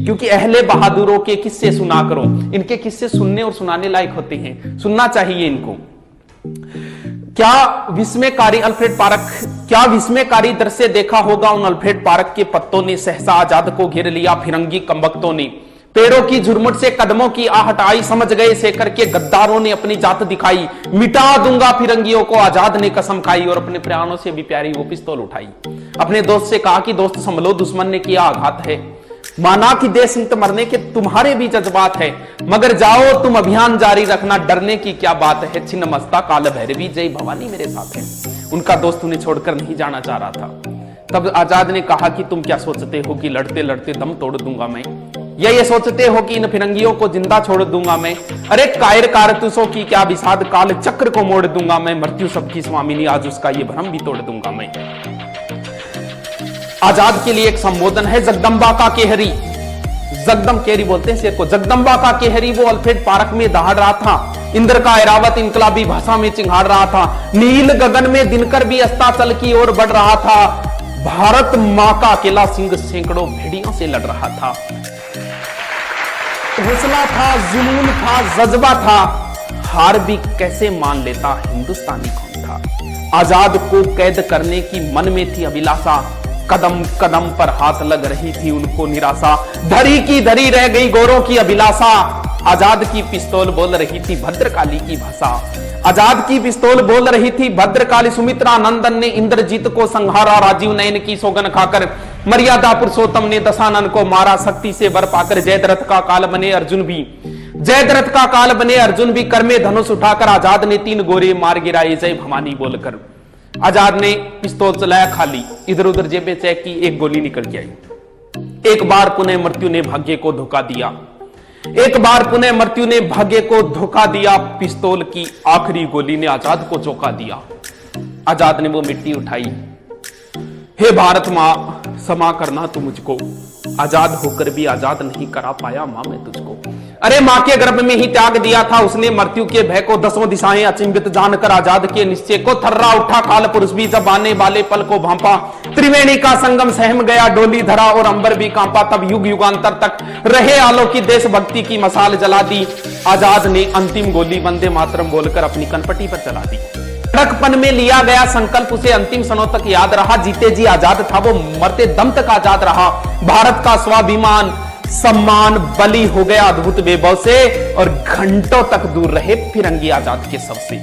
क्योंकि अहले बहादुरों के किस्से सुना करो। इनके किस्से सुनने और सुनाने लायक होते हैं, सुनना चाहिए इनको। क्या विस्मयकारी दृश्य देखा होगा उन अल्फ्रेड पार्क के पत्तों ने। सहसा आजाद को घेर लिया फिरंगी कमबख्तों ने। पेड़ों की झुरमुट से कदमों की आहट आई, समझ गए शेखर के गद्दारों ने अपनी जात दिखाई। मिटा दूंगा फिरंगियों को, आजाद ने कसम खाई और अपने प्राणों से भी प्यारी वो पिस्तौल उठाई। अपने दोस्त से कहा कि दोस्त संभलो, दुश्मन ने किया आघात है। माना कि देश हित मरने के तुम्हारे भी जज्बात है, मगर जाओ तुम अभियान जारी रखना, डरने की क्या बात है। छिन्न मस्ता काल भैरवी जय भवानी मेरे साथ है। उनका दोस्त उन्हें छोड़कर नहीं जाना चाह रहा था। तब आजाद ने कहा कि तुम क्या सोचते हो कि लड़ते लड़ते दम तोड़ दूंगा मैं, या ये सोचते हो कि इन फिरंगियों को जिंदा छोड़ दूंगा मैं। अरे कायर कारतूसों की क्या विषाद, काल चक्र को मोड़ दूंगा मैं। मृत्यु सबकी स्वामिनी, आज उसका ये भ्रम भी तोड़ दूंगा मैं। आजाद के लिए एक संबोधन है, जगदम्बा का केहरी। जगदम केहरी बोलते हैं शेर को। जगदम्बा का केहरी वो अल्फ्रेड पार्क में दहाड़ रहा था। इंद्र का ऐरावत इनकलाबी भाषा में चिंगाड़ रहा था। नील गगन में दिनकर भी अस्ताचल की ओर बढ़ रहा था। भारत मां का अकेला सिंह सैकड़ों भेड़ियों से लड़ रहा था। हौसला था, जुनून था, जज्बा था। हार भी कैसे मान लेता, हिंदुस्तानी कौन था। आजाद को कैद करने की मन में थी अभिलाषा। कदम कदम पर हाथ लग रही थी उनको निराशा। धरी की धरी रह गई गौरों की अभिलाषा। आजाद की पिस्तौल बोल रही थी भद्रकाली की भाषा। आजाद की पिस्तौल बोल रही थी भद्रकाली। सुमित्रा नंदन ने इंद्रजीत को संहारा। राजीव नयन की सौगन खाकर मर्यादा पुरुषोत्तम ने दशानन को मारा। शक्ति से वर पाकर जयद्रथ का काल बने अर्जुन भी कर में धनुष उठाकर आजाद ने 3 गोरे मार गिराए जय भवानी बोलकर। आजाद ने पिस्तौल चलाया खाली, इधर उधर जेबें चेक की, एक गोली निकल के आई। एक बार पुनः मृत्यु ने भाग्य को धोखा दिया। पिस्तौल की आखिरी गोली ने आजाद को चौंका दिया। आजाद ने वो मिट्टी उठाई। हे भारत मां, क्षमा करना तू मुझको। आजाद होकर भी आजाद नहीं करा पाया मां मैं तुझको। अरे मां के गर्भ में ही त्याग दिया था उसने मृत्यु के भय को। 10 दिशाएं अचिंभित जानकर आजाद के निश्चय को। थर्रा उठा काल पुरुष भी जब आने वाले पल को भांपा। त्रिवेणी का संगम सहम गया, डोली धरा और अंबर भी कांपा। तब युग युगांतर तक रहे आलोकी देशभक्ति की मसाल जला दी। आजाद ने अंतिम गोली वंदे मातरम बोलकर अपनी कनपटी पर चला दी। लड़कपन में लिया गया संकल्प उसे अंतिम क्षणों तक याद रहा। जीते जी आजाद था वो, मरते दम तक आजाद रहा। भारत का स्वाभिमान सम्मान बलि हो गया अद्भुत वैभव से, और घंटों तक दूर रहे फिरंगी आजाद के सबसे।